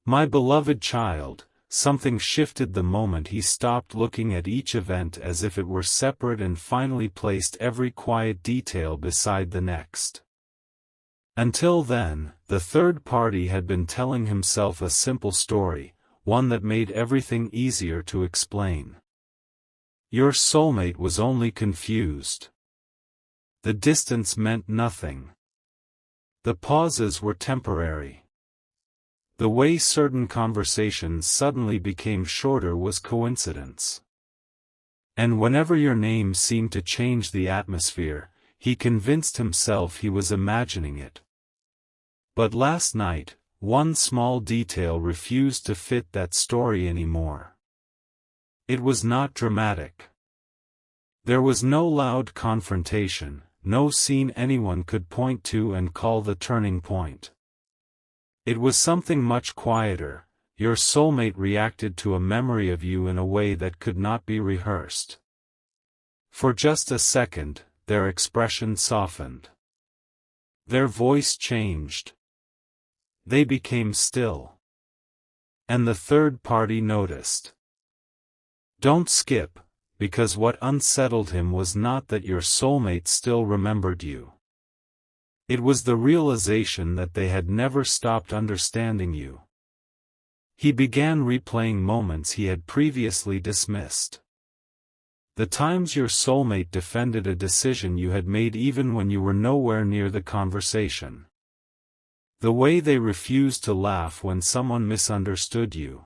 My beloved child, something shifted the moment he stopped looking at each event as if it were separate and finally placed every quiet detail beside the next. Until then, the third party had been telling himself a simple story, one that made everything easier to explain. Your soulmate was only confused. The distance meant nothing. The pauses were temporary. The way certain conversations suddenly became shorter was coincidence. And whenever your name seemed to change the atmosphere, he convinced himself he was imagining it. But last night, one small detail refused to fit that story anymore. It was not dramatic. There was no loud confrontation, no scene anyone could point to and call the turning point. It was something much quieter. Your soulmate reacted to a memory of you in a way that could not be rehearsed. For just a second, their expression softened. Their voice changed. They became still. And the third party noticed. Don't skip, because what unsettled him was not that your soulmate still remembered you. It was the realization that they had never stopped understanding you. He began replaying moments he had previously dismissed. The times your soulmate defended a decision you had made even when you were nowhere near the conversation. The way they refused to laugh when someone misunderstood you.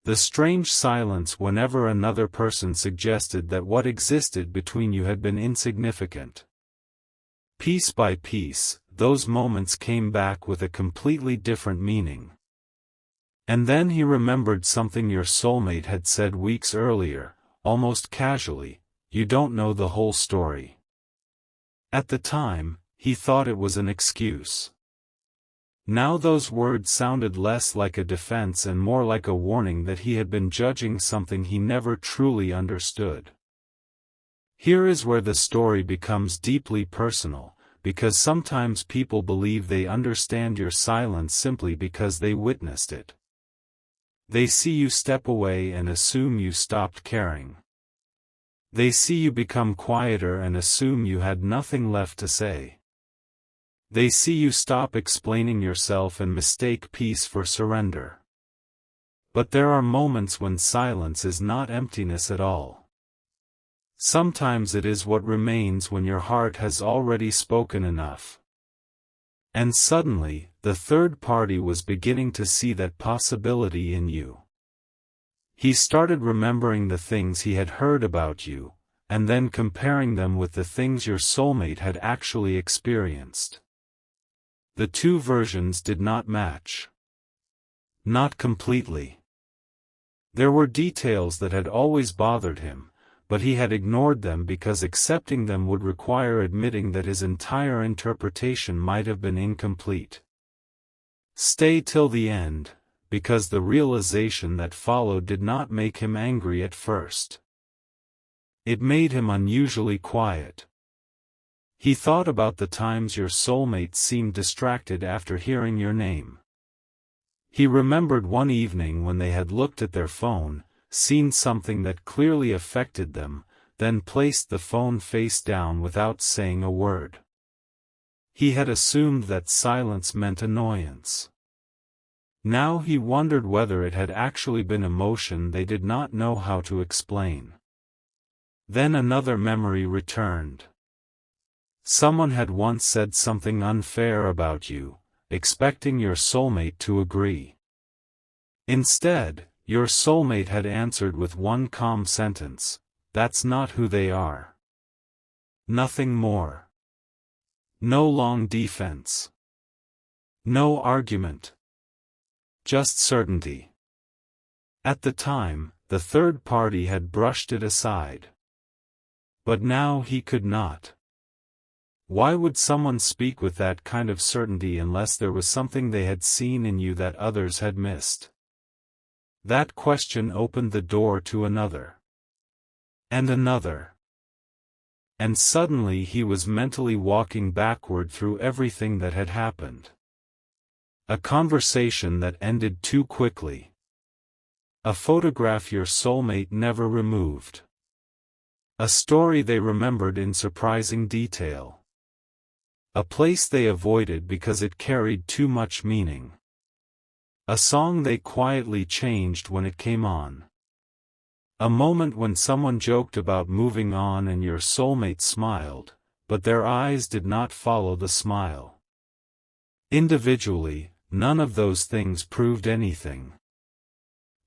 The strange silence whenever another person suggested that what existed between you had been insignificant. Piece by piece, those moments came back with a completely different meaning. And then he remembered something your soulmate had said weeks earlier, almost casually, you don't know the whole story. At the time, he thought it was an excuse. Now those words sounded less like a defense and more like a warning that he had been judging something he never truly understood. Here is where the story becomes deeply personal, because sometimes people believe they understand your silence simply because they witnessed it. They see you step away and assume you stopped caring. They see you become quieter and assume you had nothing left to say. They see you stop explaining yourself and mistake peace for surrender. But there are moments when silence is not emptiness at all. Sometimes it is what remains when your heart has already spoken enough. And suddenly, the third party was beginning to see that possibility in you. He started remembering the things he had heard about you, and then comparing them with the things your soulmate had actually experienced. The two versions did not match. Not completely. There were details that had always bothered him, but he had ignored them because accepting them would require admitting that his entire interpretation might have been incomplete. Stay till the end, because the realization that followed did not make him angry at first. It made him unusually quiet. He thought about the times your soulmate seemed distracted after hearing your name. He remembered one evening when they had looked at their phone, seen something that clearly affected them, then placed the phone face down without saying a word. He had assumed that silence meant annoyance. Now he wondered whether it had actually been emotion they did not know how to explain. Then another memory returned. Someone had once said something unfair about you, expecting your soulmate to agree. Instead, your soulmate had answered with one calm sentence, "That's not who they are." Nothing more. No long defense. No argument. Just certainty. At the time, the third party had brushed it aside. But now he could not. Why would someone speak with that kind of certainty unless there was something they had seen in you that others had missed? That question opened the door to another. And another. And suddenly he was mentally walking backward through everything that had happened. A conversation that ended too quickly. A photograph your soulmate never removed. A story they remembered in surprising detail. A place they avoided because it carried too much meaning. A song they quietly changed when it came on. A moment when someone joked about moving on and your soulmate smiled, but their eyes did not follow the smile. Individually, none of those things proved anything.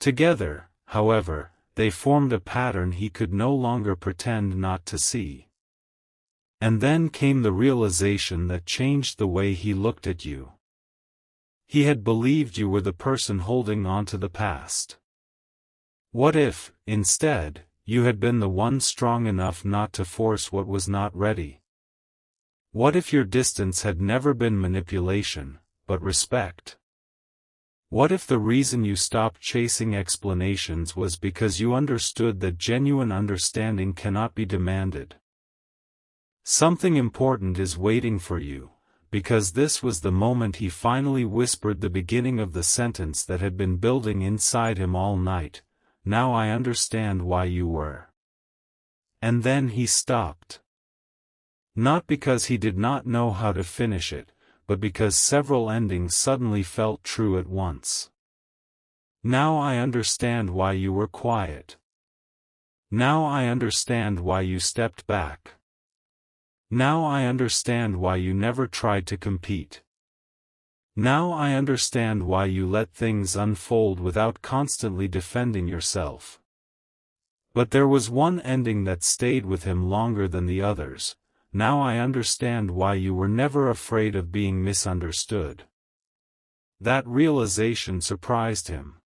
Together, however, they formed a pattern he could no longer pretend not to see. And then came the realization that changed the way he looked at you. He had believed you were the person holding on to the past. What if, instead, you had been the one strong enough not to force what was not ready? What if your distance had never been manipulation, but respect? What if the reason you stopped chasing explanations was because you understood that genuine understanding cannot be demanded? Something important is waiting for you, because this was the moment he finally whispered the beginning of the sentence that had been building inside him all night. Now I understand why you were. And then he stopped. Not because he did not know how to finish it, but because several endings suddenly felt true at once. Now I understand why you were quiet. Now I understand why you stepped back. Now I understand why you never tried to compete. Now I understand why you let things unfold without constantly defending yourself. But there was one ending that stayed with him longer than the others. Now I understand why you were never afraid of being misunderstood. That realization surprised him.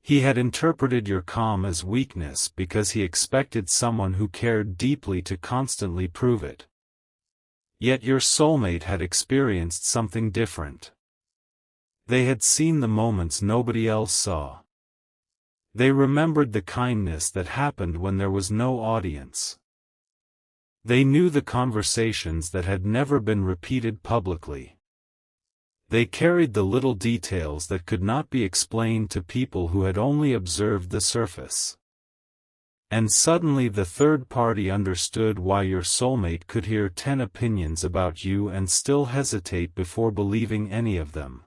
He had interpreted your calm as weakness because he expected someone who cared deeply to constantly prove it. Yet your soulmate had experienced something different. They had seen the moments nobody else saw. They remembered the kindness that happened when there was no audience. They knew the conversations that had never been repeated publicly. They carried the little details that could not be explained to people who had only observed the surface. And suddenly the third party understood why your soulmate could hear 10 opinions about you and still hesitate before believing any of them.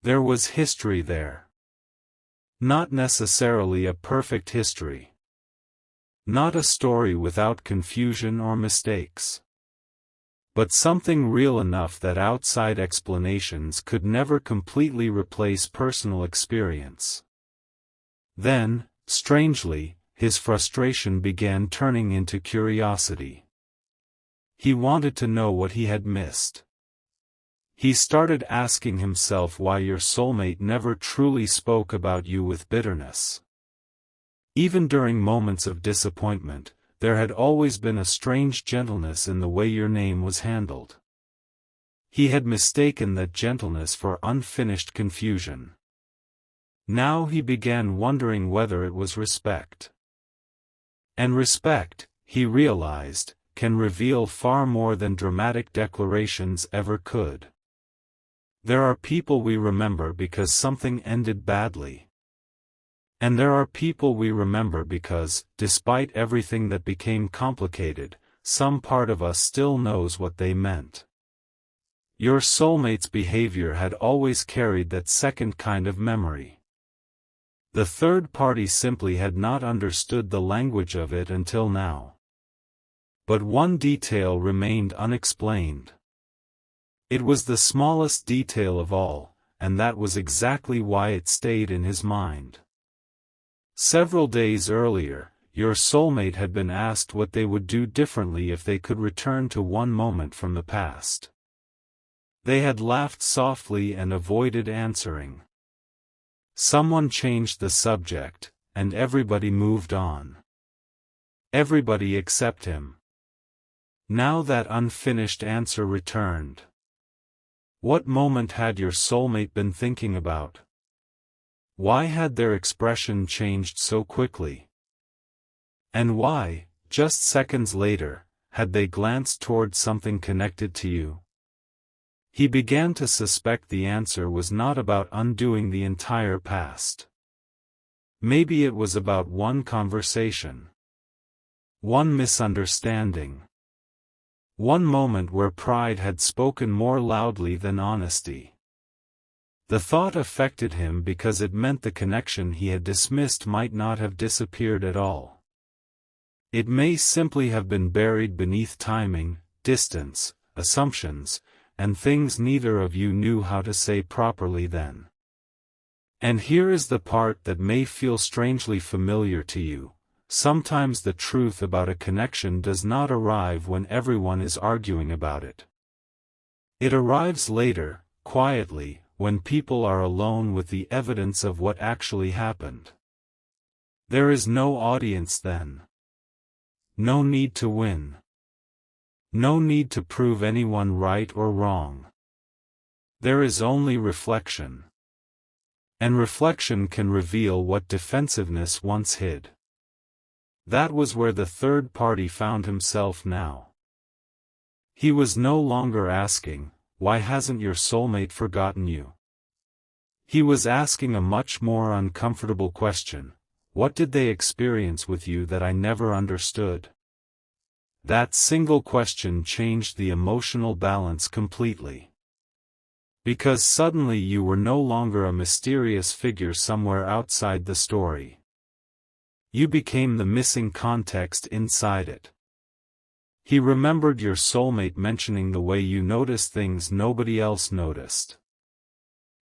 There was history there. Not necessarily a perfect history. Not a story without confusion or mistakes. But something real enough that outside explanations could never completely replace personal experience. Then, strangely, his frustration began turning into curiosity. He wanted to know what he had missed. He started asking himself why your soulmate never truly spoke about you with bitterness. Even during moments of disappointment, there had always been a strange gentleness in the way your name was handled. He had mistaken that gentleness for unfinished confusion. Now he began wondering whether it was respect. And respect, he realized, can reveal far more than dramatic declarations ever could. There are people we remember because something ended badly. And there are people we remember because, despite everything that became complicated, some part of us still knows what they meant. Your soulmate's behavior had always carried that second kind of memory. The third party simply had not understood the language of it until now. But one detail remained unexplained. It was the smallest detail of all, and that was exactly why it stayed in his mind. Several days earlier, your soulmate had been asked what they would do differently if they could return to one moment from the past. They had laughed softly and avoided answering. Someone changed the subject, and everybody moved on. Everybody except him. Now that unfinished answer returned. What moment had your soulmate been thinking about? Why had their expression changed so quickly? And why, just seconds later, had they glanced toward something connected to you? He began to suspect the answer was not about undoing the entire past. Maybe it was about one conversation. One misunderstanding. One moment where pride had spoken more loudly than honesty. The thought affected him because it meant the connection he had dismissed might not have disappeared at all. It may simply have been buried beneath timing, distance, assumptions, and things neither of you knew how to say properly then. And here is the part that may feel strangely familiar to you. Sometimes the truth about a connection does not arrive when everyone is arguing about it. It arrives later, quietly, when people are alone with the evidence of what actually happened. There is no audience then. No need to win. No need to prove anyone right or wrong. There is only reflection. And reflection can reveal what defensiveness once hid. That was where the third party found himself now. He was no longer asking, "Why hasn't your soulmate forgotten you?" He was asking a much more uncomfortable question: "What did they experience with you that I never understood?" That single question changed the emotional balance completely. Because suddenly you were no longer a mysterious figure somewhere outside the story. You became the missing context inside it. He remembered your soulmate mentioning the way you noticed things nobody else noticed.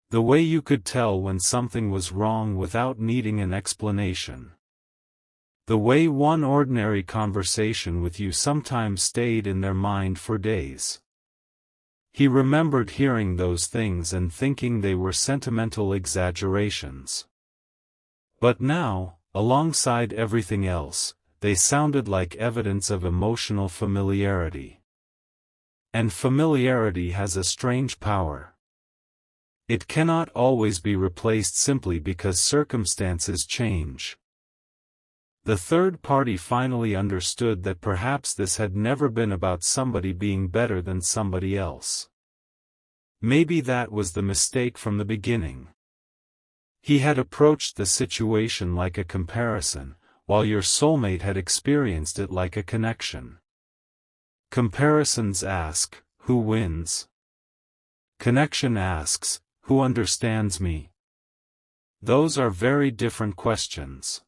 The way you could tell when something was wrong without needing an explanation. The way one ordinary conversation with you sometimes stayed in their mind for days. He remembered hearing those things and thinking they were sentimental exaggerations. But now, alongside everything else, they sounded like evidence of emotional familiarity. And familiarity has a strange power. It cannot always be replaced simply because circumstances change. The third party finally understood that perhaps this had never been about somebody being better than somebody else. Maybe that was the mistake from the beginning. He had approached the situation like a comparison, while your soulmate had experienced it like a connection. Comparisons ask, "Who wins?" Connection asks, "Who understands me?" Those are very different questions.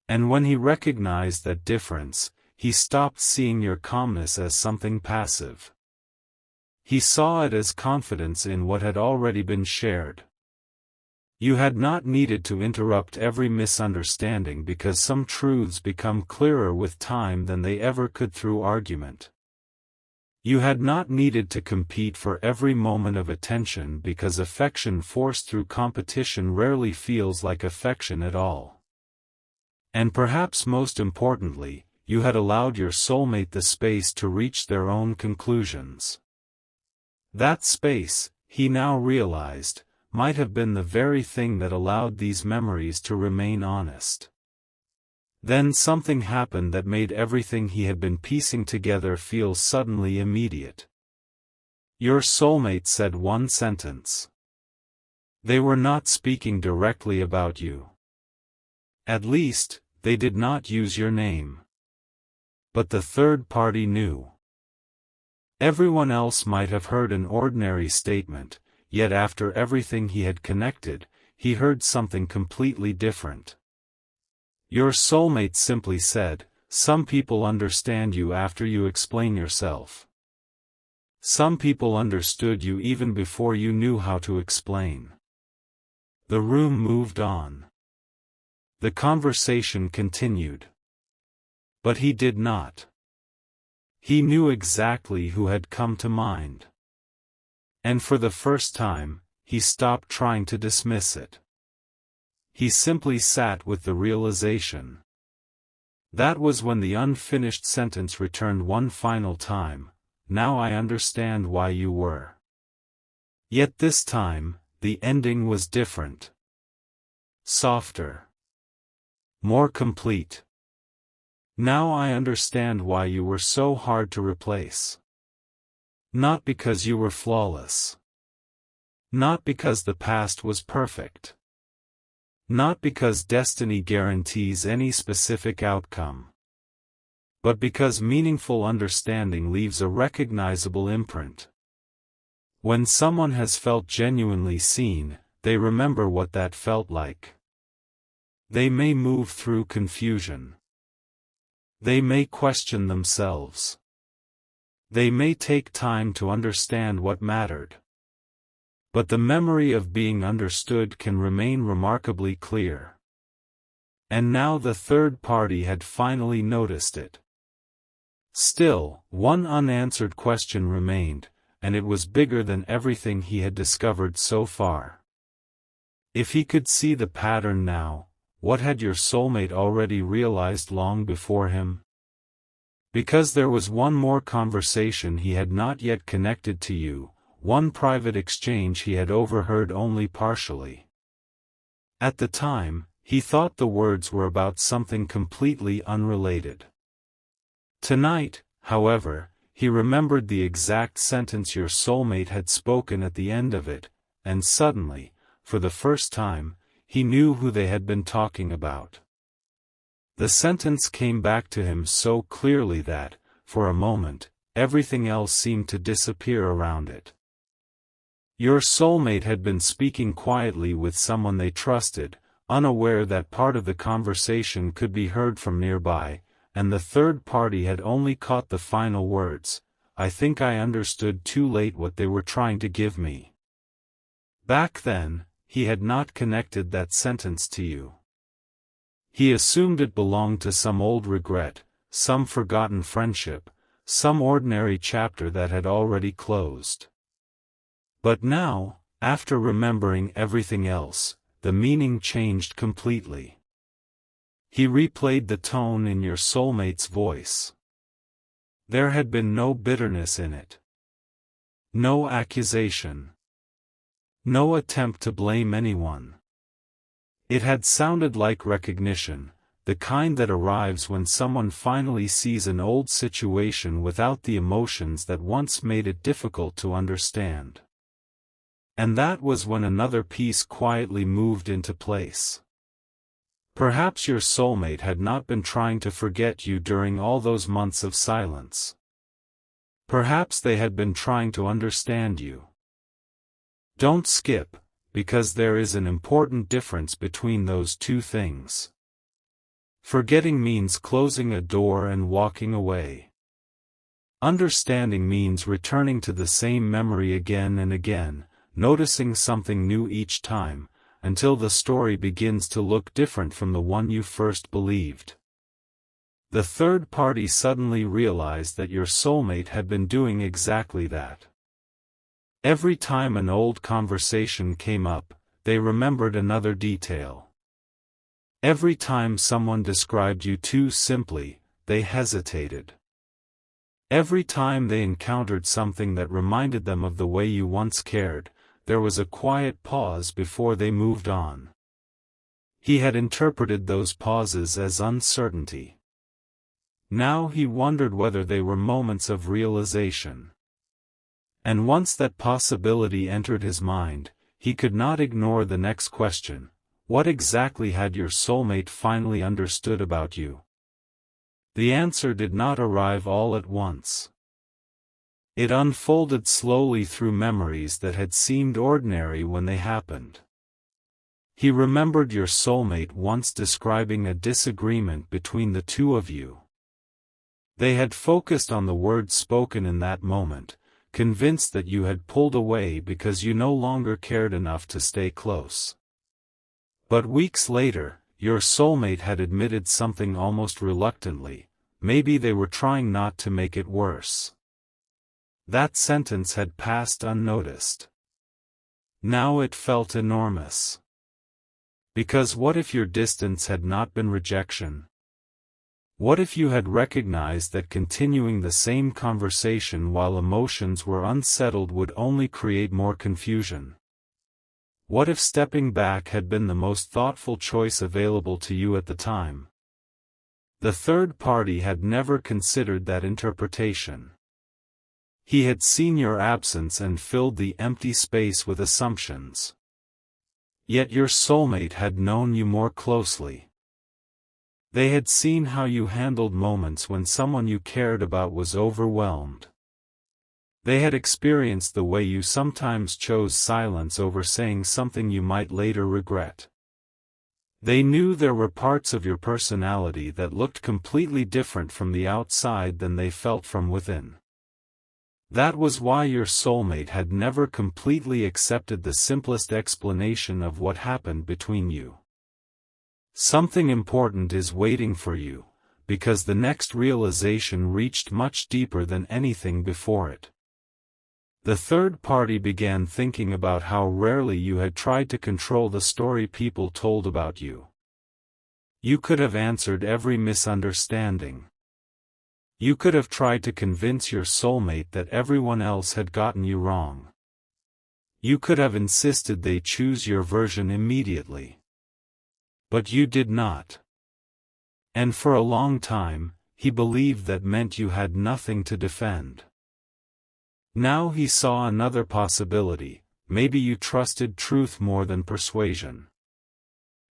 And when he recognized that difference, he stopped seeing your calmness as something passive. He saw it as confidence in what had already been shared. You had not needed to interrupt every misunderstanding because some truths become clearer with time than they ever could through argument. You had not needed to compete for every moment of attention because affection forced through competition rarely feels like affection at all. And perhaps most importantly, you had allowed your soulmate the space to reach their own conclusions. That space, he now realized, might have been the very thing that allowed these memories to remain honest. Then something happened that made everything he had been piecing together feel suddenly immediate. Your soulmate said one sentence. They were not speaking directly about you. At least, they did not use your name. But the third party knew. Everyone else might have heard an ordinary statement, yet after everything he had connected, he heard something completely different. Your soulmate simply said, "Some people understand you after you explain yourself. Some people understood you even before you knew how to explain." The room moved on. The conversation continued. But he did not. He knew exactly who had come to mind. And for the first time, he stopped trying to dismiss it. He simply sat with the realization. That was when the unfinished sentence returned one final time, "Now I understand why you were." Yet this time, the ending was different. Softer. More complete. "Now I understand why you were so hard to replace." Not because you were flawless. Not because the past was perfect. Not because destiny guarantees any specific outcome. But because meaningful understanding leaves a recognizable imprint. When someone has felt genuinely seen, they remember what that felt like. They may move through confusion. They may question themselves. They may take time to understand what mattered. But the memory of being understood can remain remarkably clear. And now the third party had finally noticed it. Still, one unanswered question remained, and it was bigger than everything he had discovered so far. If he could see the pattern now, what had your soulmate already realized long before him? Because there was one more conversation he had not yet connected to you, one private exchange he had overheard only partially. At the time, he thought the words were about something completely unrelated. Tonight, however, he remembered the exact sentence your soulmate had spoken at the end of it, and suddenly, for the first time, he knew who they had been talking about. The sentence came back to him so clearly that, for a moment, everything else seemed to disappear around it. Your soulmate had been speaking quietly with someone they trusted, unaware that part of the conversation could be heard from nearby, and the third party had only caught the final words, "I think I understood too late what they were trying to give me." Back then, he had not connected that sentence to you. He assumed it belonged to some old regret, some forgotten friendship, some ordinary chapter that had already closed. But now, after remembering everything else, the meaning changed completely. He replayed the tone in your soulmate's voice. There had been no bitterness in it. No accusation. No attempt to blame anyone. It had sounded like recognition, the kind that arrives when someone finally sees an old situation without the emotions that once made it difficult to understand. And that was when another piece quietly moved into place. Perhaps your soulmate had not been trying to forget you during all those months of silence. Perhaps they had been trying to understand you. Don't skip, because there is an important difference between those two things. Forgetting means closing a door and walking away. Understanding means returning to the same memory again and again, noticing something new each time, until the story begins to look different from the one you first believed. The third party suddenly realized that your soulmate had been doing exactly that. Every time an old conversation came up, they remembered another detail. Every time someone described you too simply, they hesitated. Every time they encountered something that reminded them of the way you once cared, there was a quiet pause before they moved on. He had interpreted those pauses as uncertainty. Now he wondered whether they were moments of realization. And once that possibility entered his mind, he could not ignore the next question: what exactly had your soulmate finally understood about you? The answer did not arrive all at once. It unfolded slowly through memories that had seemed ordinary when they happened. He remembered your soulmate once describing a disagreement between the two of you. They had focused on the words spoken in that moment, convinced that you had pulled away because you no longer cared enough to stay close. But weeks later, your soulmate had admitted something almost reluctantly: maybe they were trying not to make it worse. That sentence had passed unnoticed. Now it felt enormous. Because what if your distance had not been rejection? What if you had recognized that continuing the same conversation while emotions were unsettled would only create more confusion? What if stepping back had been the most thoughtful choice available to you at the time? The third party had never considered that interpretation. He had seen your absence and filled the empty space with assumptions. Yet your soulmate had known you more closely. They had seen how you handled moments when someone you cared about was overwhelmed. They had experienced the way you sometimes chose silence over saying something you might later regret. They knew there were parts of your personality that looked completely different from the outside than they felt from within. That was why your soulmate had never completely accepted the simplest explanation of what happened between you. Something important is waiting for you, because the next realization reached much deeper than anything before it. The third party began thinking about how rarely you had tried to control the story people told about you. You could have answered every misunderstanding. You could have tried to convince your soulmate that everyone else had gotten you wrong. You could have insisted they choose your version immediately. But you did not. And for a long time, he believed that meant you had nothing to defend. Now he saw another possibility. Maybe you trusted truth more than persuasion.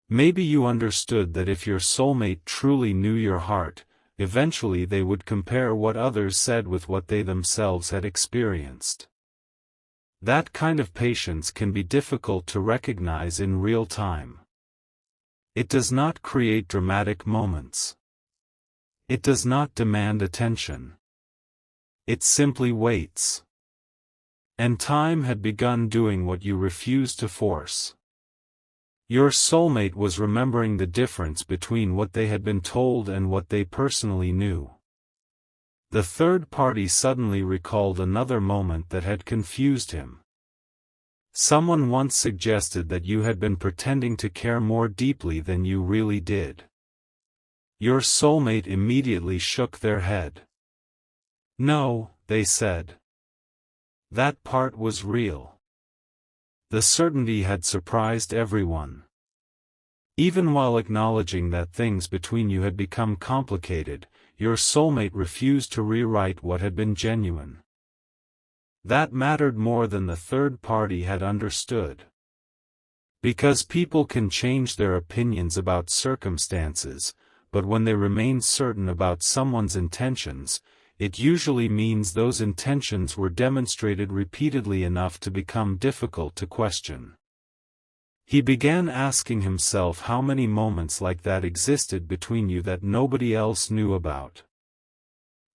Maybe you understood that if your soulmate truly knew your heart, eventually they would compare what others said with what they themselves had experienced. That kind of patience can be difficult to recognize in real time. It does not create dramatic moments. It does not demand attention. It simply waits. And time had begun doing what you refused to force. Your soulmate was remembering the difference between what they had been told and what they personally knew. The third party suddenly recalled another moment that had confused him. Someone once suggested that you had been pretending to care more deeply than you really did. Your soulmate immediately shook their head. No, they said. That part was real. The certainty had surprised everyone. Even while acknowledging that things between you had become complicated, your soulmate refused to rewrite what had been genuine. That mattered more than the third party had understood. Because people can change their opinions about circumstances, but when they remain certain about someone's intentions, it usually means those intentions were demonstrated repeatedly enough to become difficult to question. He began asking himself how many moments like that existed between you that nobody else knew about.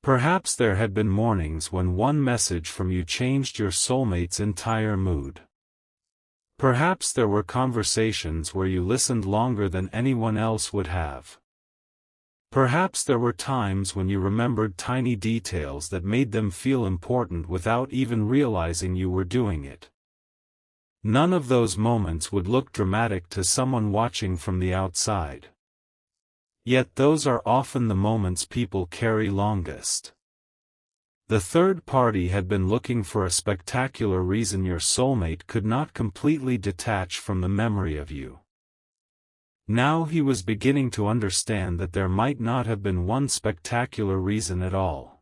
Perhaps there had been mornings when one message from you changed your soulmate's entire mood. Perhaps there were conversations where you listened longer than anyone else would have. Perhaps there were times when you remembered tiny details that made them feel important without even realizing you were doing it. None of those moments would look dramatic to someone watching from the outside. Yet those are often the moments people carry longest. The third party had been looking for a spectacular reason your soulmate could not completely detach from the memory of you. Now he was beginning to understand that there might not have been one spectacular reason at all.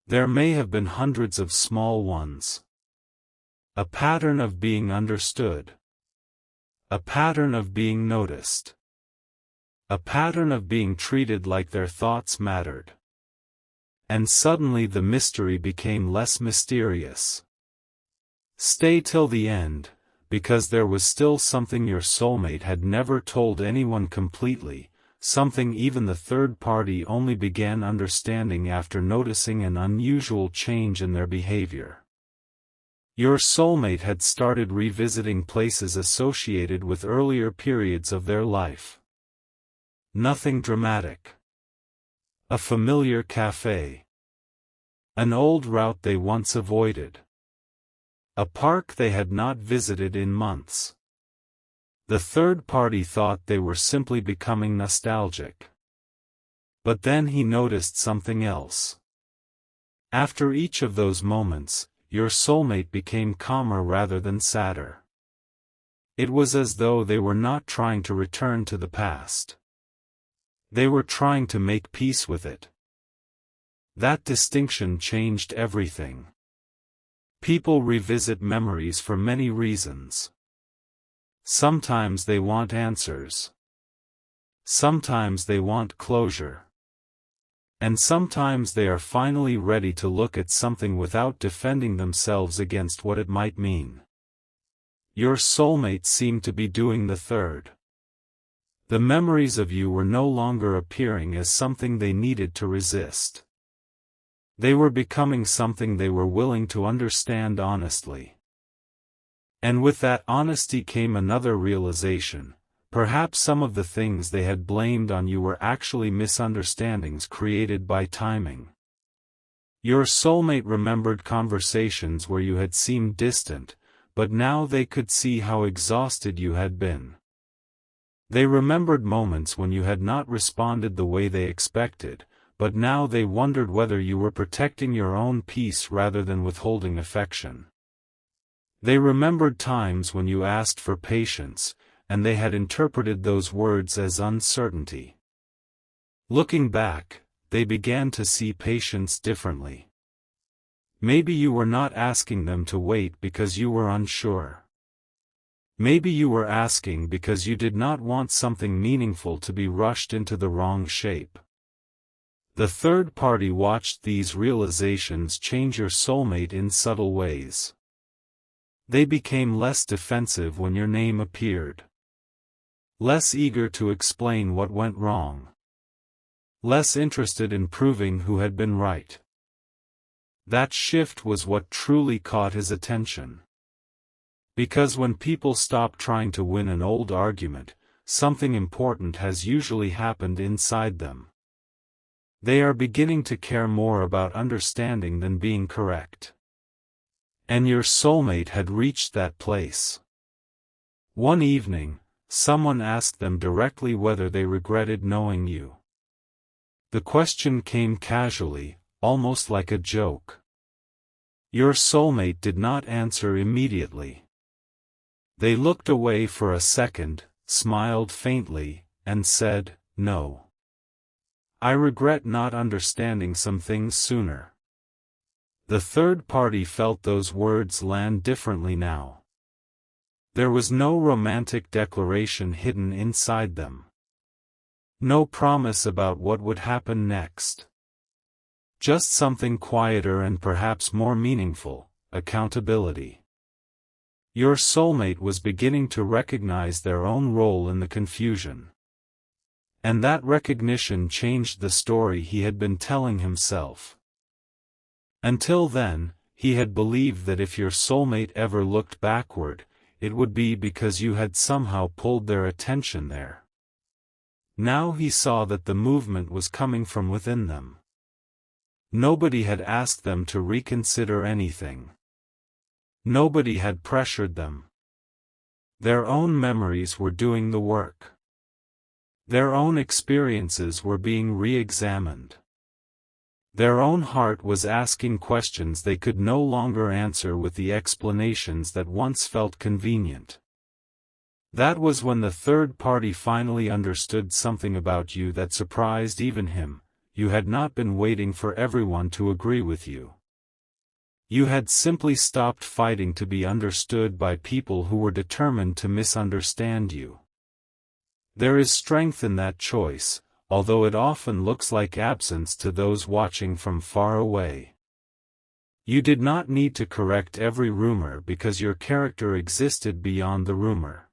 There may have been hundreds of small ones. A pattern of being understood. A pattern of being noticed. A pattern of being treated like their thoughts mattered. And suddenly the mystery became less mysterious. Stay till the end, because there was still something your soulmate had never told anyone completely, something even the third party only began understanding after noticing an unusual change in their behavior. Your soulmate had started revisiting places associated with earlier periods of their life. Nothing dramatic. A familiar cafe. An old route they once avoided. A park they had not visited in months. The third party thought they were simply becoming nostalgic. But then he noticed something else. After each of those moments, your soulmate became calmer rather than sadder. It was as though they were not trying to return to the past. They were trying to make peace with it. That distinction changed everything. People revisit memories for many reasons. Sometimes they want answers. Sometimes they want closure. And sometimes they are finally ready to look at something without defending themselves against what it might mean. Your soulmate seemed to be doing the third. The memories of you were no longer appearing as something they needed to resist. They were becoming something they were willing to understand honestly. And with that honesty came another realization. Perhaps some of the things they had blamed on you were actually misunderstandings created by timing. Your soulmate remembered conversations where you had seemed distant, but now they could see how exhausted you had been. They remembered moments when you had not responded the way they expected, but now they wondered whether you were protecting your own peace rather than withholding affection. They remembered times when you asked for patience, and they had interpreted those words as uncertainty. Looking back, they began to see patience differently. Maybe you were not asking them to wait because you were unsure. Maybe you were asking because you did not want something meaningful to be rushed into the wrong shape. The third party watched these realizations change your soulmate in subtle ways. They became less defensive when your name appeared. Less eager to explain what went wrong. Less interested in proving who had been right. That shift was what truly caught his attention. Because when people stop trying to win an old argument, something important has usually happened inside them. They are beginning to care more about understanding than being correct. And your soulmate had reached that place. One evening, someone asked them directly whether they regretted knowing you. The question came casually, almost like a joke. Your soulmate did not answer immediately. They looked away for a second, smiled faintly, and said, "No. I regret not understanding some things sooner." The third party felt those words land differently now. There was no romantic declaration hidden inside them. No promise about what would happen next. Just something quieter and perhaps more meaningful: accountability. Your soulmate was beginning to recognize their own role in the confusion. And that recognition changed the story he had been telling himself. Until then, he had believed that if your soulmate ever looked backward, it would be because you had somehow pulled their attention there. Now he saw that the movement was coming from within them. Nobody had asked them to reconsider anything. Nobody had pressured them. Their own memories were doing the work. Their own experiences were being re-examined. Their own heart was asking questions they could no longer answer with the explanations that once felt convenient. That was when the third party finally understood something about you that surprised even him. You had not been waiting for everyone to agree with you. You had simply stopped fighting to be understood by people who were determined to misunderstand you. There is strength in that choice, although it often looks like absence to those watching from far away. You did not need to correct every rumor because your character existed beyond the rumor.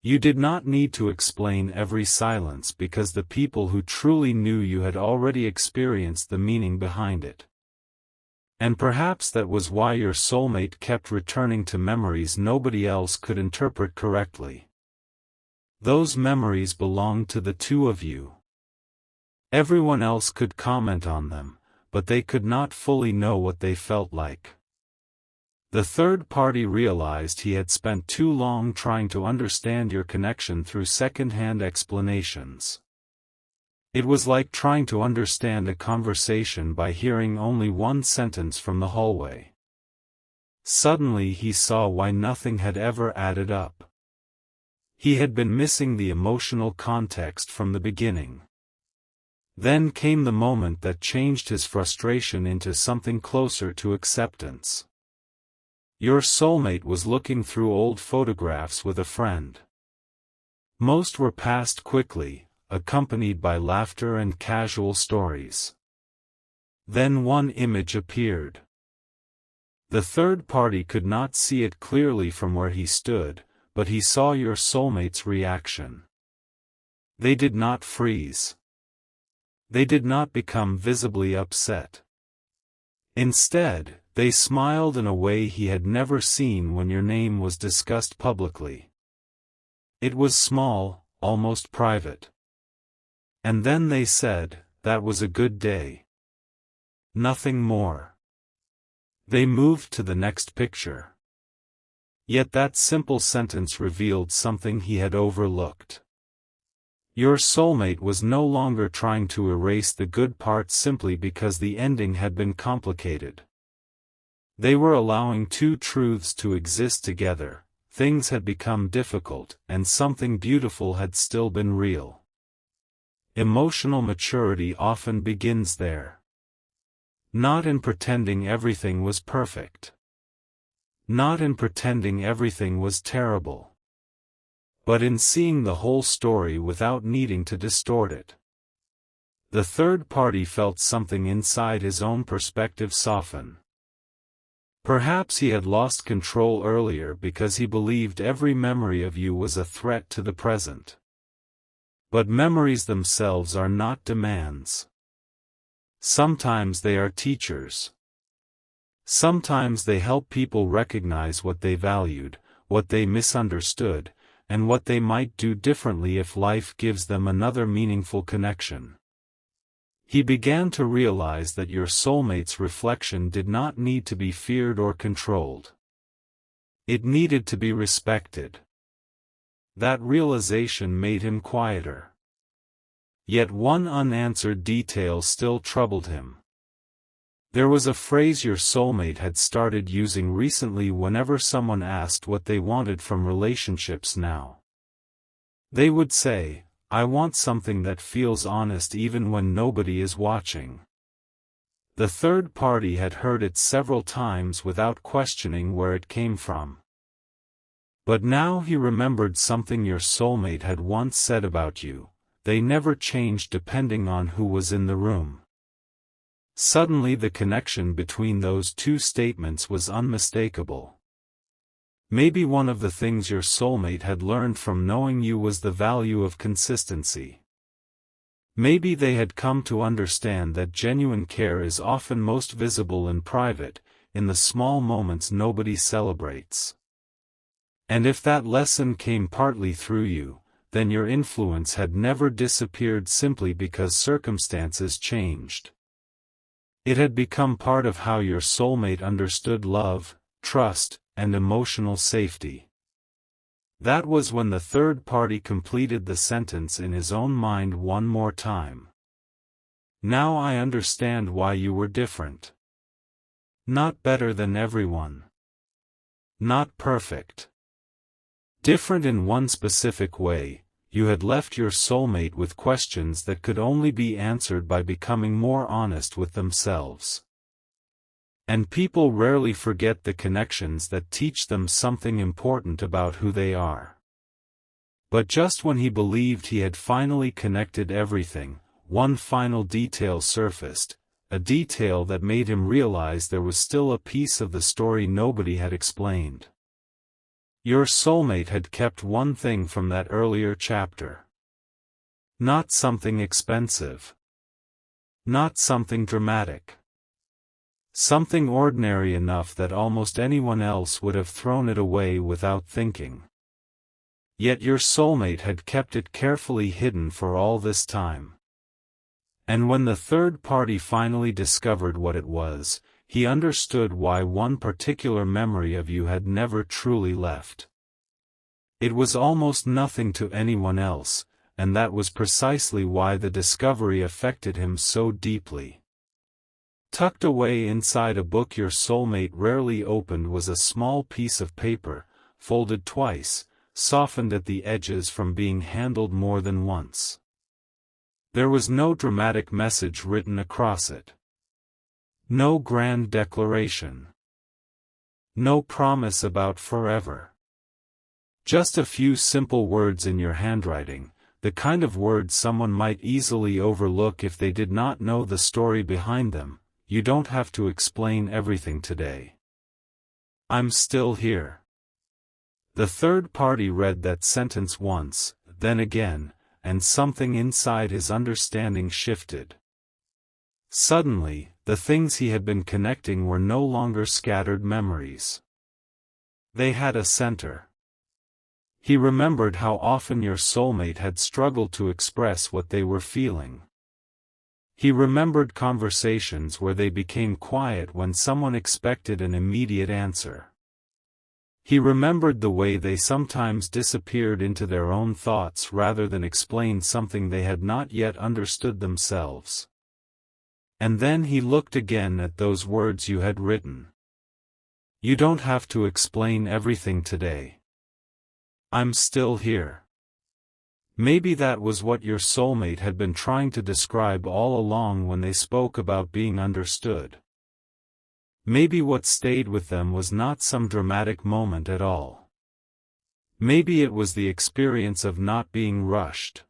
You did not need to explain every silence because the people who truly knew you had already experienced the meaning behind it. And perhaps that was why your soulmate kept returning to memories nobody else could interpret correctly. Those memories belonged to the two of you. Everyone else could comment on them, but they could not fully know what they felt like. The third party realized he had spent too long trying to understand your connection through second-hand explanations. It was like trying to understand a conversation by hearing only one sentence from the hallway. Suddenly he saw why nothing had ever added up. He had been missing the emotional context from the beginning. Then came the moment that changed his frustration into something closer to acceptance. Your soulmate was looking through old photographs with a friend. Most were passed quickly, accompanied by laughter and casual stories. Then one image appeared. The third party could not see it clearly from where he stood, but he saw your soulmate's reaction. They did not freeze. They did not become visibly upset. Instead, they smiled in a way he had never seen when your name was discussed publicly. It was small, almost private. And then they said, "That was a good day." Nothing more. They moved to the next picture. Yet that simple sentence revealed something he had overlooked. Your soulmate was no longer trying to erase the good parts simply because the ending had been complicated. They were allowing two truths to exist together. Things had become difficult, and something beautiful had still been real. Emotional maturity often begins there. Not in pretending everything was perfect. Not in pretending everything was terrible. But in seeing the whole story without needing to distort it. The third party felt something inside his own perspective soften. Perhaps he had lost control earlier because he believed every memory of you was a threat to the present. But memories themselves are not demands. Sometimes they are teachers. Sometimes they help people recognize what they valued, what they misunderstood, and what they might do differently if life gives them another meaningful connection. He began to realize that your soulmate's reflection did not need to be feared or controlled. It needed to be respected. That realization made him quieter. Yet one unanswered detail still troubled him. There was a phrase your soulmate had started using recently whenever someone asked what they wanted from relationships now. They would say, "I want something that feels honest even when nobody is watching." The third party had heard it several times without questioning where it came from. But now he remembered something your soulmate had once said about you: they never changed depending on who was in the room. Suddenly the connection between those two statements was unmistakable. Maybe one of the things your soulmate had learned from knowing you was the value of consistency. Maybe they had come to understand that genuine care is often most visible in private, in the small moments nobody celebrates. And if that lesson came partly through you, then your influence had never disappeared simply because circumstances changed. It had become part of how your soulmate understood love, trust, and emotional safety. That was when the third party completed the sentence in his own mind one more time. Now I understand why you were different. Not better than everyone. Not perfect. Different in one specific way. You had left your soulmate with questions that could only be answered by becoming more honest with themselves. And people rarely forget the connections that teach them something important about who they are. But just when he believed he had finally connected everything, one final detail surfaced, a detail that made him realize there was still a piece of the story nobody had explained. Your soulmate had kept one thing from that earlier chapter. Not something expensive. Not something dramatic. Something ordinary enough that almost anyone else would have thrown it away without thinking. Yet your soulmate had kept it carefully hidden for all this time. And when the third party finally discovered what it was, he understood why one particular memory of you had never truly left. It was almost nothing to anyone else, and that was precisely why the discovery affected him so deeply. Tucked away inside a book your soulmate rarely opened was a small piece of paper, folded twice, softened at the edges from being handled more than once. There was no dramatic message written across it. No grand declaration. No promise about forever. Just a few simple words in your handwriting, the kind of words someone might easily overlook if they did not know the story behind them. You don't have to explain everything today. I'm still here. The third party read that sentence once, then again, and something inside his understanding shifted. Suddenly, the things he had been connecting were no longer scattered memories. They had a center. He remembered how often your soulmate had struggled to express what they were feeling. He remembered conversations where they became quiet when someone expected an immediate answer. He remembered the way they sometimes disappeared into their own thoughts rather than explain something they had not yet understood themselves. And then he looked again at those words you had written. You don't have to explain everything today. I'm still here. Maybe that was what your soulmate had been trying to describe all along when they spoke about being understood. Maybe what stayed with them was not some dramatic moment at all. Maybe it was the experience of not being rushed.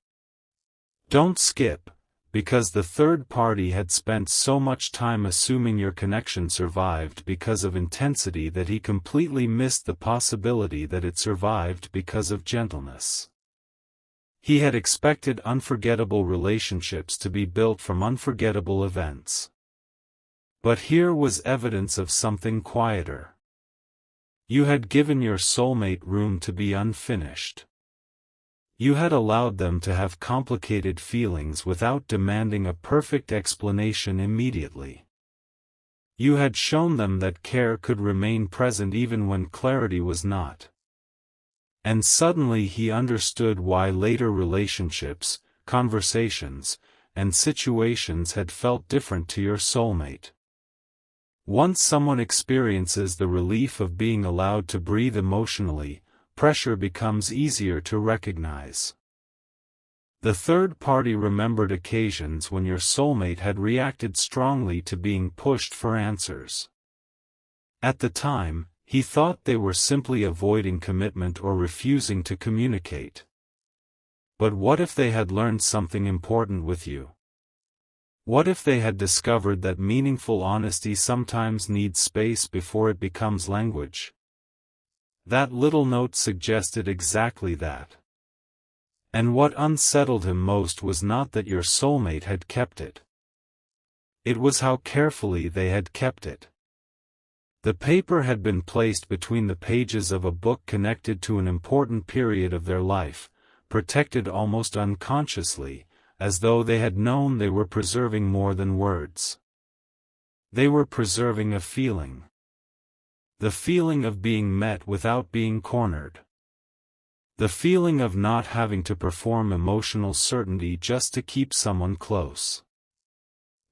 Don't skip, because the third party had spent so much time assuming your connection survived because of intensity that he completely missed the possibility that it survived because of gentleness. He had expected unforgettable relationships to be built from unforgettable events. But here was evidence of something quieter. You had given your soulmate room to be unfinished. You had allowed them to have complicated feelings without demanding a perfect explanation immediately. You had shown them that care could remain present even when clarity was not. And suddenly he understood why later relationships, conversations, and situations had felt different to your soulmate. Once someone experiences the relief of being allowed to breathe emotionally, pressure becomes easier to recognize. The third party remembered occasions when your soulmate had reacted strongly to being pushed for answers. At the time, he thought they were simply avoiding commitment or refusing to communicate. But what if they had learned something important with you? What if they had discovered that meaningful honesty sometimes needs space before it becomes language? That little note suggested exactly that. And what unsettled him most was not that your soulmate had kept it. It was how carefully they had kept it. The paper had been placed between the pages of a book connected to an important period of their life, protected almost unconsciously, as though they had known they were preserving more than words. They were preserving a feeling. The feeling of being met without being cornered. The feeling of not having to perform emotional certainty just to keep someone close.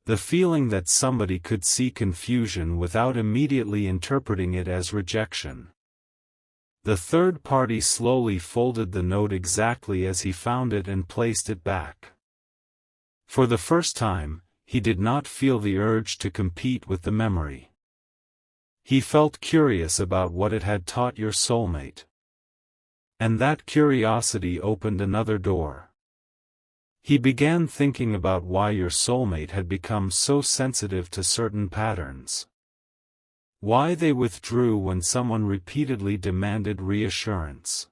The feeling that somebody could see confusion without immediately interpreting it as rejection. The third party slowly folded the note exactly as he found it and placed it back. For the first time, he did not feel the urge to compete with the memory. He felt curious about what it had taught your soulmate. And that curiosity opened another door. He began thinking about why your soulmate had become so sensitive to certain patterns. Why they withdrew when someone repeatedly demanded reassurance.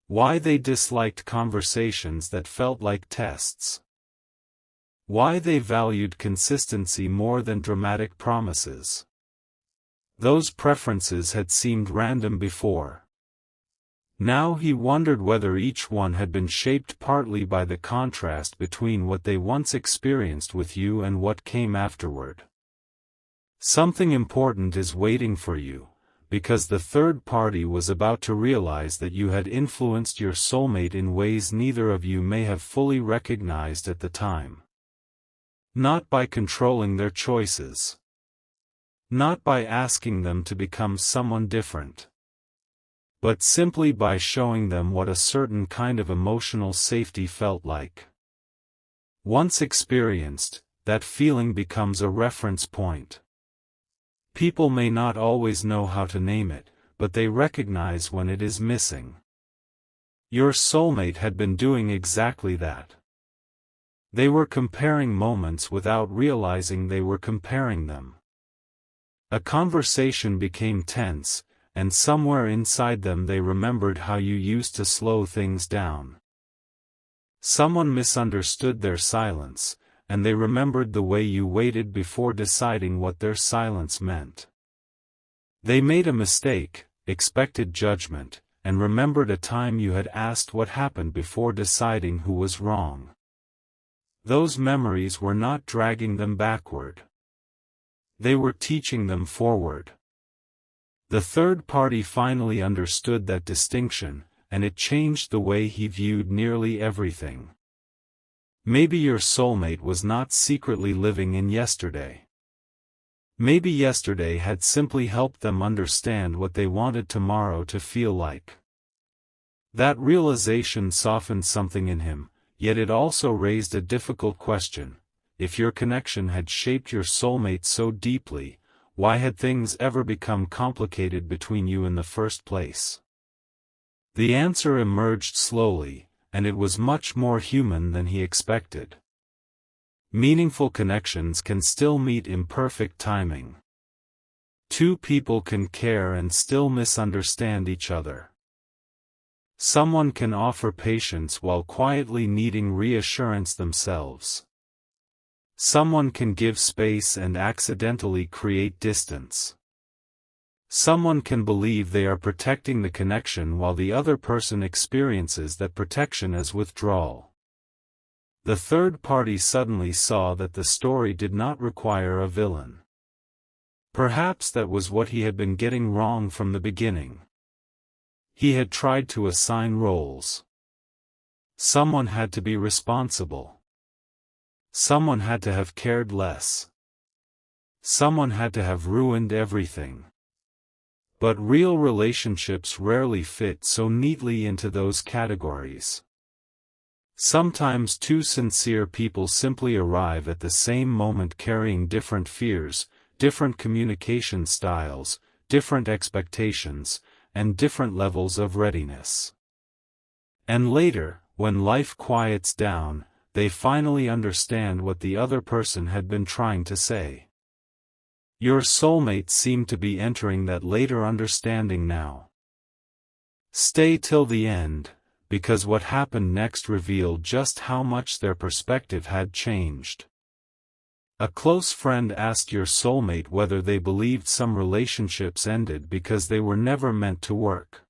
Why they disliked conversations that felt like tests. Why they valued consistency more than dramatic promises. Those preferences had seemed random before. Now he wondered whether each one had been shaped partly by the contrast between what they once experienced with you and what came afterward. Something important is waiting for you, because the third party was about to realize that you had influenced your soulmate in ways neither of you may have fully recognized at the time. Not by controlling their choices. Not by asking them to become someone different. But simply by showing them what a certain kind of emotional safety felt like. Once experienced, that feeling becomes a reference point. People may not always know how to name it, but they recognize when it is missing. Your soulmate had been doing exactly that. They were comparing moments without realizing they were comparing them. A conversation became tense, and somewhere inside them they remembered how you used to slow things down. Someone misunderstood their silence, and they remembered the way you waited before deciding what their silence meant. They made a mistake, expected judgment, and remembered a time you had asked what happened before deciding who was wrong. Those memories were not dragging them backward. They were teaching them forward. The third party finally understood that distinction, and it changed the way he viewed nearly everything. Maybe your soulmate was not secretly living in yesterday. Maybe yesterday had simply helped them understand what they wanted tomorrow to feel like. That realization softened something in him, yet it also raised a difficult question. If your connection had shaped your soulmate so deeply, why had things ever become complicated between you in the first place? The answer emerged slowly, and it was much more human than he expected. Meaningful connections can still meet imperfect timing. Two people can care and still misunderstand each other. Someone can offer patience while quietly needing reassurance themselves. Someone can give space and accidentally create distance. Someone can believe they are protecting the connection while the other person experiences that protection as withdrawal. The third party suddenly saw that the story did not require a villain. Perhaps that was what he had been getting wrong from the beginning. He had tried to assign roles. Someone had to be responsible. Someone had to have cared less. Someone had to have ruined everything. But real relationships rarely fit so neatly into those categories. Sometimes two sincere people simply arrive at the same moment carrying different fears, different communication styles, different expectations, and different levels of readiness. And later, when life quiets down, they finally understand what the other person had been trying to say. Your soulmate seemed to be entering that later understanding now. Stay till the end, because what happened next revealed just how much their perspective had changed. A close friend asked your soulmate whether they believed some relationships ended because they were never meant to work.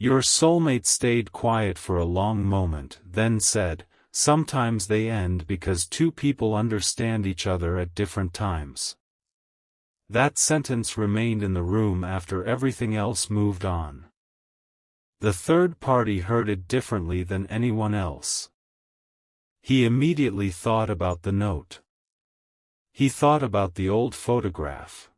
Your soulmate stayed quiet for a long moment, then said, "Sometimes they end because two people understand each other at different times." That sentence remained in the room after everything else moved on. The third party heard it differently than anyone else. He immediately thought about the note. He thought about the old photograph.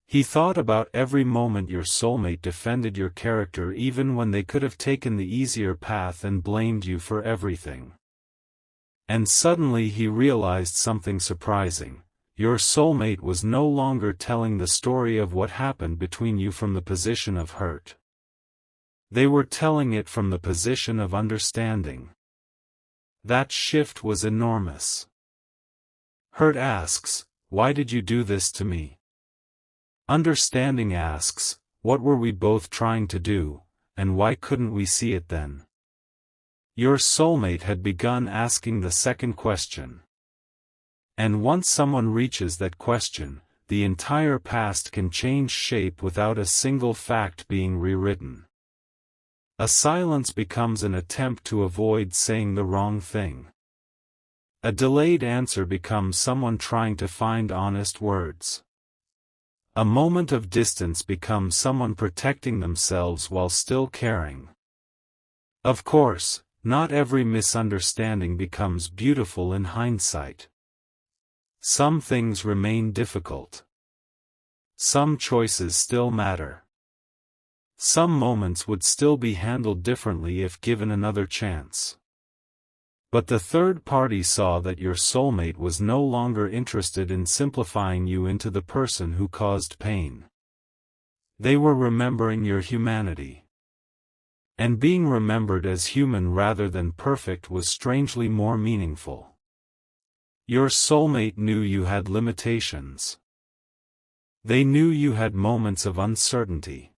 He thought about every moment your soulmate defended your character even when they could have taken the easier path and blamed you for everything. And suddenly he realized something surprising. Your soulmate was no longer telling the story of what happened between you from the position of hurt. They were telling it from the position of understanding. That shift was enormous. Hurt asks, "Why did you do this to me?" Understanding asks, "What were we both trying to do, and why couldn't we see it then?" Your soulmate had begun asking the second question. And once someone reaches that question, the entire past can change shape without a single fact being rewritten. A silence becomes an attempt to avoid saying the wrong thing. A delayed answer becomes someone trying to find honest words. A moment of distance becomes someone protecting themselves while still caring. Of course, not every misunderstanding becomes beautiful in hindsight. Some things remain difficult. Some choices still matter. Some moments would still be handled differently if given another chance. But the third party saw that your soulmate was no longer interested in simplifying you into the person who caused pain. They were remembering your humanity. And being remembered as human rather than perfect was strangely more meaningful. Your soulmate knew you had limitations. They knew you had moments of uncertainty.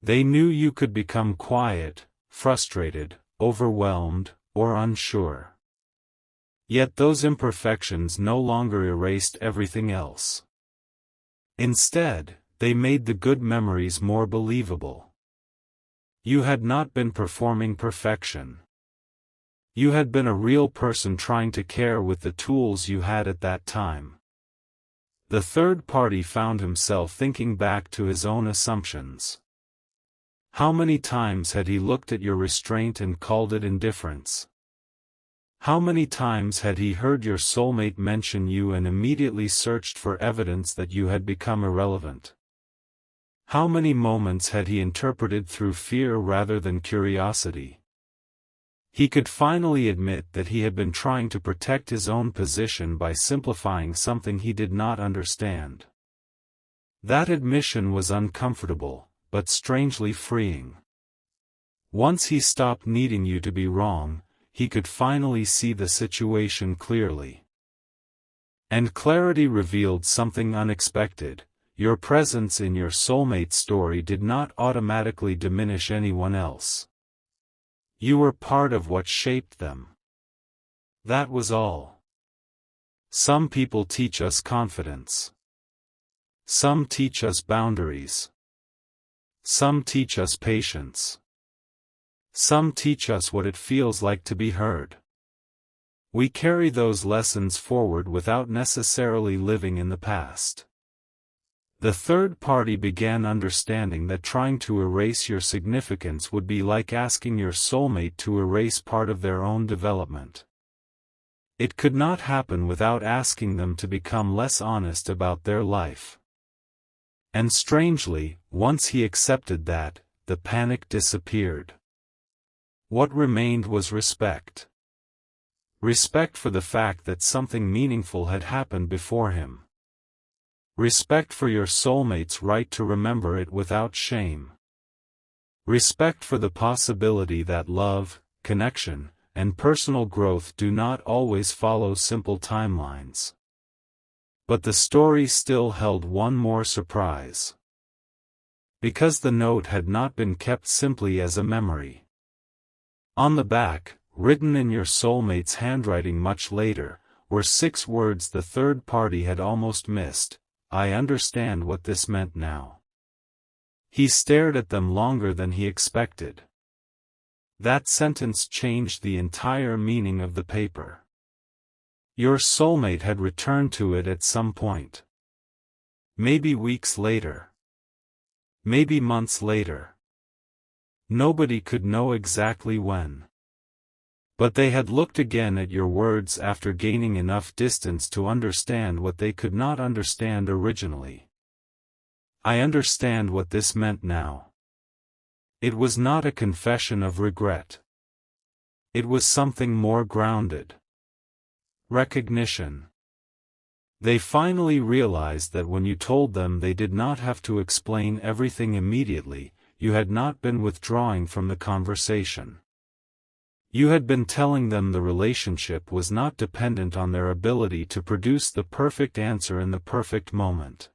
They knew you could become quiet, frustrated, overwhelmed, or unsure. Yet those imperfections no longer erased everything else. Instead, they made the good memories more believable. You had not been performing perfection. You had been a real person trying to care with the tools you had at that time. The third party found himself thinking back to his own assumptions. How many times had he looked at your restraint and called it indifference? How many times had he heard your soulmate mention you and immediately searched for evidence that you had become irrelevant? How many moments had he interpreted through fear rather than curiosity? He could finally admit that he had been trying to protect his own position by simplifying something he did not understand. That admission was uncomfortable, but strangely freeing. Once he stopped needing you to be wrong, he could finally see the situation clearly. And clarity revealed something unexpected. Your presence in your soulmate's story did not automatically diminish anyone else. You were part of what shaped them. That was all. Some people teach us confidence. Some teach us boundaries. Some teach us patience. Some teach us what it feels like to be heard. We carry those lessons forward without necessarily living in the past. The third party began understanding that trying to erase your significance would be like asking your soulmate to erase part of their own development. It could not happen without asking them to become less honest about their life. And strangely, once he accepted that, the panic disappeared. What remained was respect. Respect for the fact that something meaningful had happened before him. Respect for your soulmate's right to remember it without shame. Respect for the possibility that love, connection, and personal growth do not always follow simple timelines. But the story still held one more surprise. Because the note had not been kept simply as a memory. On the back, written in your soulmate's handwriting much later, were 6 words the third party had almost missed. I understand what this meant now. He stared at them longer than he expected. That sentence changed the entire meaning of the paper. Your soulmate had returned to it at some point. Maybe weeks later. Maybe months later. Nobody could know exactly when. But they had looked again at your words after gaining enough distance to understand what they could not understand originally. I understand what this meant now. It was not a confession of regret. It was something more grounded. Recognition. They finally realized that when you told them they did not have to explain everything immediately, you had not been withdrawing from the conversation. You had been telling them the relationship was not dependent on their ability to produce the perfect answer in the perfect moment.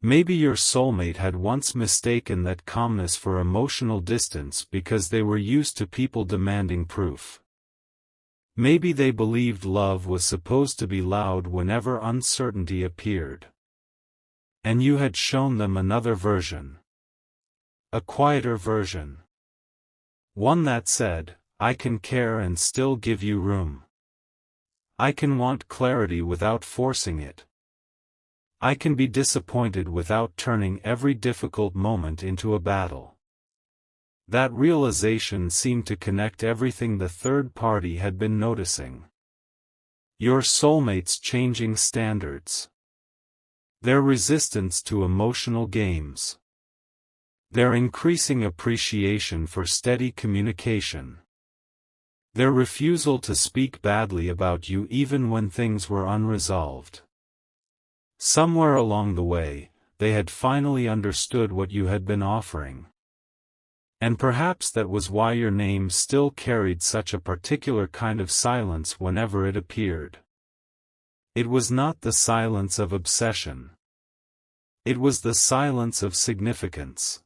Maybe your soulmate had once mistaken that calmness for emotional distance because they were used to people demanding proof. Maybe they believed love was supposed to be loud whenever uncertainty appeared. And you had shown them another version. A quieter version. One that said, I can care and still give you room. I can want clarity without forcing it. I can be disappointed without turning every difficult moment into a battle. That realization seemed to connect everything the third party had been noticing. Your soulmate's changing standards. Their resistance to emotional games. Their increasing appreciation for steady communication. Their refusal to speak badly about you even when things were unresolved. Somewhere along the way, they had finally understood what you had been offering. And perhaps that was why your name still carried such a particular kind of silence whenever it appeared. It was not the silence of obsession. It was the silence of significance.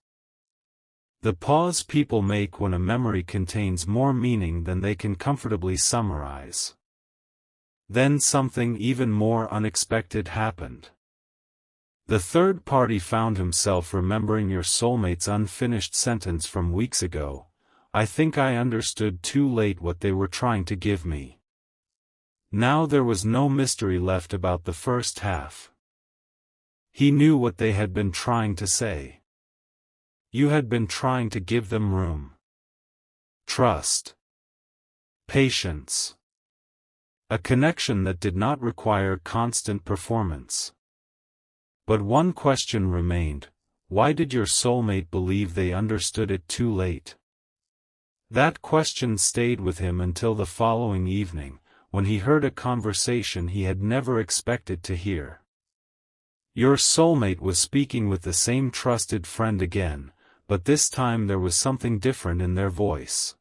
The pause people make when a memory contains more meaning than they can comfortably summarize. Then something even more unexpected happened. The third party found himself remembering your soulmate's unfinished sentence from weeks ago. I think I understood too late what they were trying to give me. Now there was no mystery left about the first half. He knew what they had been trying to say. You had been trying to give them room. Trust. Patience. A connection that did not require constant performance. But one question remained: why did your soulmate believe they understood it too late? That question stayed with him until the following evening, when he heard a conversation he had never expected to hear. Your soulmate was speaking with the same trusted friend again, but this time there was something different in their voice.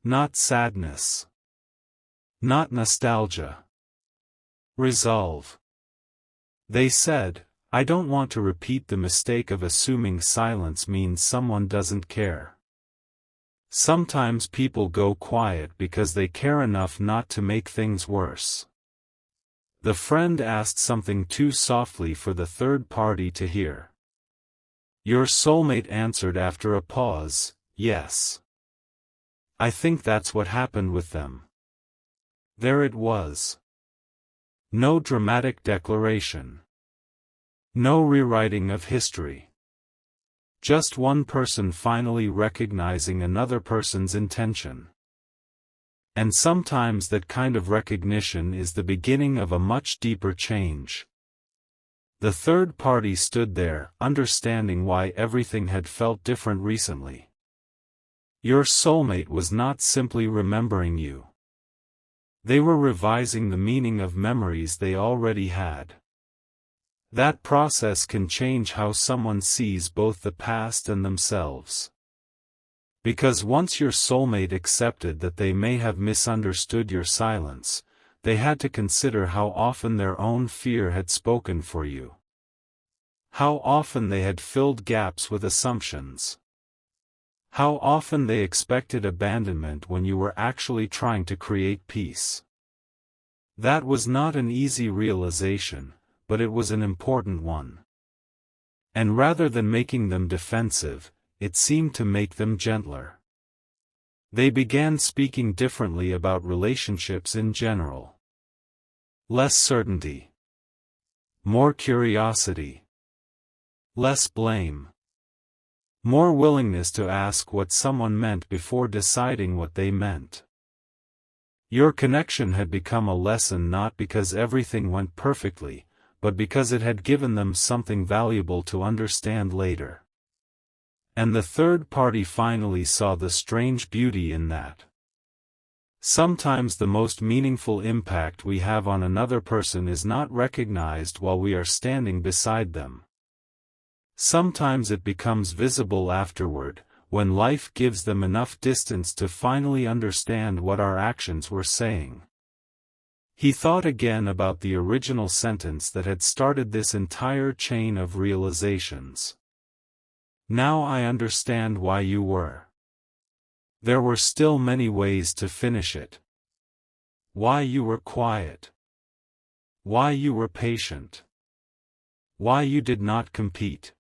Not sadness. Not nostalgia. Resolve. They said, "I don't want to repeat the mistake of assuming silence means someone doesn't care. Sometimes people go quiet because they care enough not to make things worse." The friend asked something too softly for the third party to hear. Your soulmate answered after a pause, "Yes. I think that's what happened with them." There it was. No dramatic declaration. No rewriting of history. Just one person finally recognizing another person's intention. And sometimes that kind of recognition is the beginning of a much deeper change. The third party stood there, understanding why everything had felt different recently. Your soulmate was not simply remembering you. They were revising the meaning of memories they already had. That process can change how someone sees both the past and themselves. Because once your soulmate accepted that they may have misunderstood your silence, they had to consider how often their own fear had spoken for you. How often they had filled gaps with assumptions. How often they expected abandonment when you were actually trying to create peace. That was not an easy realization, but it was an important one. And rather than making them defensive, it seemed to make them gentler. They began speaking differently about relationships in general. Less certainty. More curiosity. Less blame. More willingness to ask what someone meant before deciding what they meant. Your connection had become a lesson not because everything went perfectly, but because it had given them something valuable to understand later. And the third party finally saw the strange beauty in that. Sometimes the most meaningful impact we have on another person is not recognized while we are standing beside them. Sometimes it becomes visible afterward, when life gives them enough distance to finally understand what our actions were saying. He thought again about the original sentence that had started this entire chain of realizations. Now I understand why you were. There were still many ways to finish it. Why you were quiet. Why you were patient. Why you did not compete.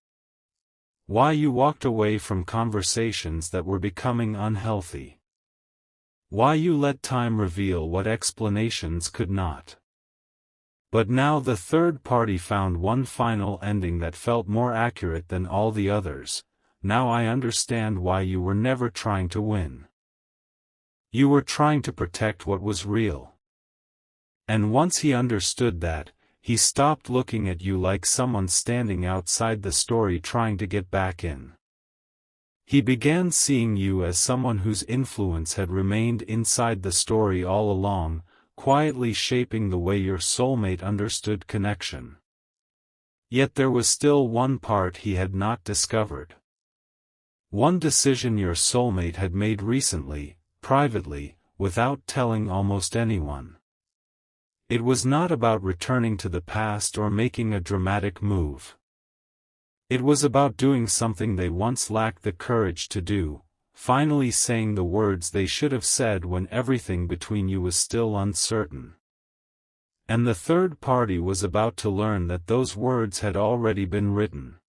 Why you walked away from conversations that were becoming unhealthy. Why you let time reveal what explanations could not. But now the third party found one final ending that felt more accurate than all the others. Now I understand why you were never trying to win. You were trying to protect what was real. And once he understood that, he stopped looking at you like someone standing outside the story trying to get back in. He began seeing you as someone whose influence had remained inside the story all along, quietly shaping the way your soulmate understood connection. Yet there was still one part he had not discovered. One decision your soulmate had made recently, privately, without telling almost anyone. It was not about returning to the past or making a dramatic move. It was about doing something they once lacked the courage to do, finally saying the words they should have said when everything between you was still uncertain. And the third party was about to learn that those words had already been written.